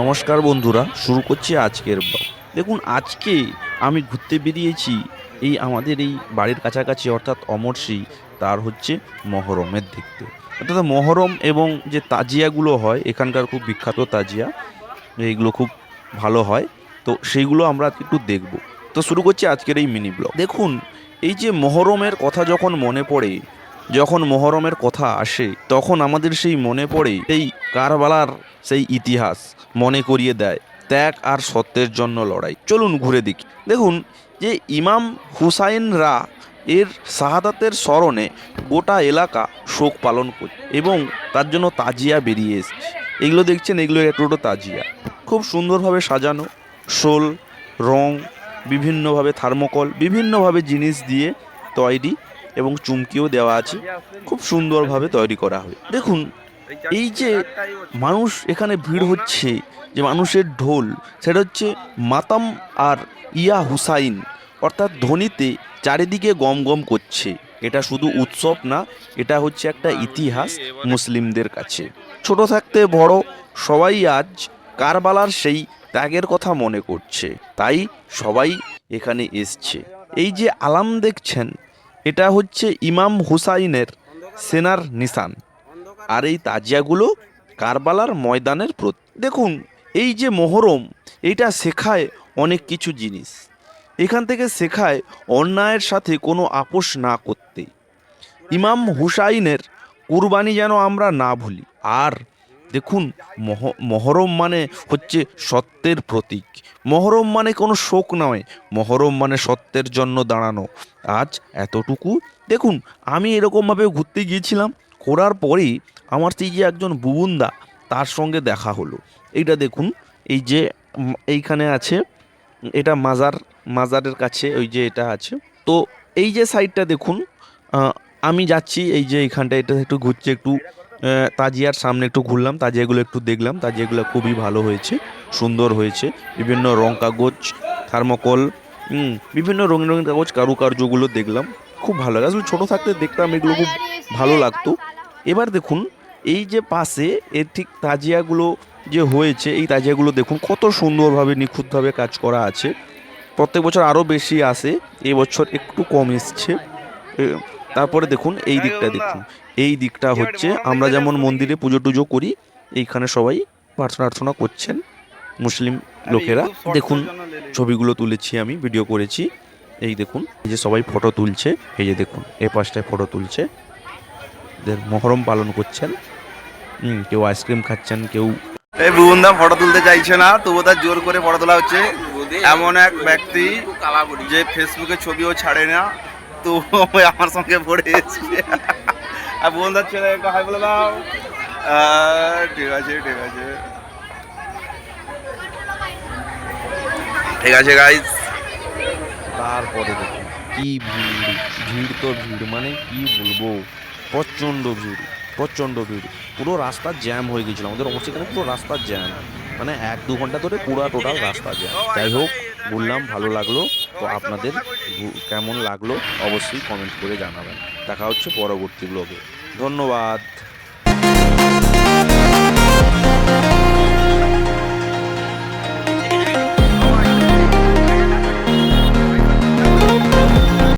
নমস্কার বন্ধুরা, শুরু করছি আজকের ব্লগ। দেখুন, আজকে আমি ঘুরতে বেরিয়েছি এই আমাদের এই বাড়ির কাছাকাছি, অর্থাৎ অমরসি। তার হচ্ছে মহরমের দেখতে, অর্থাৎ মহরম এবং যে তাজিয়াগুলো হয় এখানকার, খুব বিখ্যাত তাজিয়া, এইগুলো খুব ভালো হয়। তো সেইগুলো আমরা আজকে একটু দেখব। তো শুরু করছি আজকের এই মিনি ব্লগ। দেখুন, এই যে মহরমের কথা যখন মনে পড়ে, যখন মহরমের কথা আসে, তখন আমাদের সেই মনে পড়ে এই কারবালার সেই ইতিহাস, মনে করিয়ে দেয় ত্যাগ আর সত্যের জন্য লড়াই। চলুন ঘুরে দেখি। দেখুন, যে ইমাম হুসাইনরা এর শাহাদাতের স্মরণে গোটা এলাকা শোক পালন করে এবং তার জন্য তাজিয়া বেরিয়ে এসছে। এগুলো দেখছেন, এগুলো একটা তাজিয়া, খুব সুন্দরভাবে সাজানো, শোল, রং, বিভিন্নভাবে থার্মোকল, বিভিন্নভাবে জিনিস দিয়ে তৈরি এবং চুমকিও দেওয়া আছে। খুব সুন্দরভাবে তৈরি করা হয়। দেখুন, এই যে মানুষ এখানে ভিড় হচ্ছে, যে মানুষের ঢোল, সেটা হচ্ছে মাতাম আর ইয়া হুসাইন, অর্থাৎ ধ্বনিতে চারিদিকে গম গম করছে। এটা শুধু উৎসব না, এটা হচ্ছে একটা ইতিহাস মুসলিমদের কাছে। ছোট থাকতে বড় সবাই আজ কারবালার সেই ত্যাগের কথা মনে করছে, তাই সবাই এখানে এসছে। এই যে আলাম দেখছেন, এটা হচ্ছে ইমাম হুসাইনের সেনার নিশান, আর এই তাজিয়াগুলো কারবালার ময়দানের প্রতীক। দেখুন, এই যে মহরম, এইটা শেখায় অনেক কিছু জিনিস। এখান থেকে শেখায় অন্যায়ের সাথে কোনো আপোষ না করতে, ইমাম হুসাইনের কুরবানি যেন আমরা না ভুলি। আর দেখুন, মহরম মানে হচ্ছে সত্যের প্রতীক। মহরম মানে কোনো শোক নয়, মহরম মানে সত্যের জন্য দাঁড়ানো। আজ এতটুকু। দেখুন, আমি এরকমভাবে ঘুরতে গিয়েছিলাম, ঘোরার পরেই আমার সেই যে একজন বুবুন্দা, তার সঙ্গে দেখা হলো। এইটা দেখুন, এই যে এইখানে আছে, এটা মাজারের কাছে ওই যে এটা আছে। তো এই যে সাইডটা দেখুন, আমি যাচ্ছি এই যে এইখানটা, এটা একটু ঘুরছে, একটু তাজিয়ার সামনে একটু ঘুরলাম, তাজিয়াগুলো একটু দেখলাম। তাজিয়াগুলো খুবই ভালো হয়েছে, সুন্দর হয়েছে। বিভিন্ন রং কাগজ, থার্মোকল, বিভিন্ন রঙিন রঙিন কাগজ, কারুকার্যগুলো দেখলাম, খুব ভালো লাগে। আসলে ছোটো থাকতে দেখতাম, এগুলো খুব ভালো লাগতো। এবার দেখুন, এই যে পাশে এর ঠিক তাজিয়াগুলো যে হয়েছে, এই তাজিয়াগুলো দেখুন কত সুন্দরভাবে নিখুঁতভাবে কাজ করা আছে। প্রত্যেক বছর আরও বেশি আসে, এবছর একটু কম এসছে। তারপরে দেখুন এই দিকটা, দেখুন এই দিকটা হচ্ছে আমরা যেমন মন্দিরে পুজো টুজো করি, এইখানে সবাই প্রার্থনা করছেন মুসলিম লোকেরা। দেখুন, ছবিগুলো তুলেছি আমি, ভিডিও করেছি। এই দেখুন, এই যে সবাই ফটো তুলছে, এই যে দেখুন এ পাশটায় ফটো তুলছে, মহরম পালন করছেন। কেউ আইসক্রিম খাচ্ছেন, কেউ এই বুবনদা ফটো তুলতে চাইছে না, তবু তার জোর করে ফটো তোলা হচ্ছে। এমন এক ব্যক্তি যে ফেসবুকে ছবিও ছাড়ে না, তো আমার সঙ্গে পড়ে এসছে। আর বুবনদার ছেলে একটু হাই বলে দাও। ঠিক আছে ঠিক আছে ঠিক আছে গাইস। তারপরে দেখুন কি ভিড়, ভিড় তো ভিড়, মানে কি বলবো, প্রচণ্ড ভিড়, প্রচণ্ড ভিড়। পুরো রাস্তা জ্যাম হয়ে গেছিলো, আমাদের অবশ্যই এখানে পুরো রাস্তা জ্যাম, মানে 1-2 ঘন্টা ধরে পুরো টোটাল রাস্তা জ্যাম। যাই হোক, বললাম ভালো লাগলো। তো আপনাদের কেমন লাগলো অবশ্যই কমেন্ট করে জানাবেন। দেখা হচ্ছে পরবর্তী ব্লগে। ধন্যবাদ।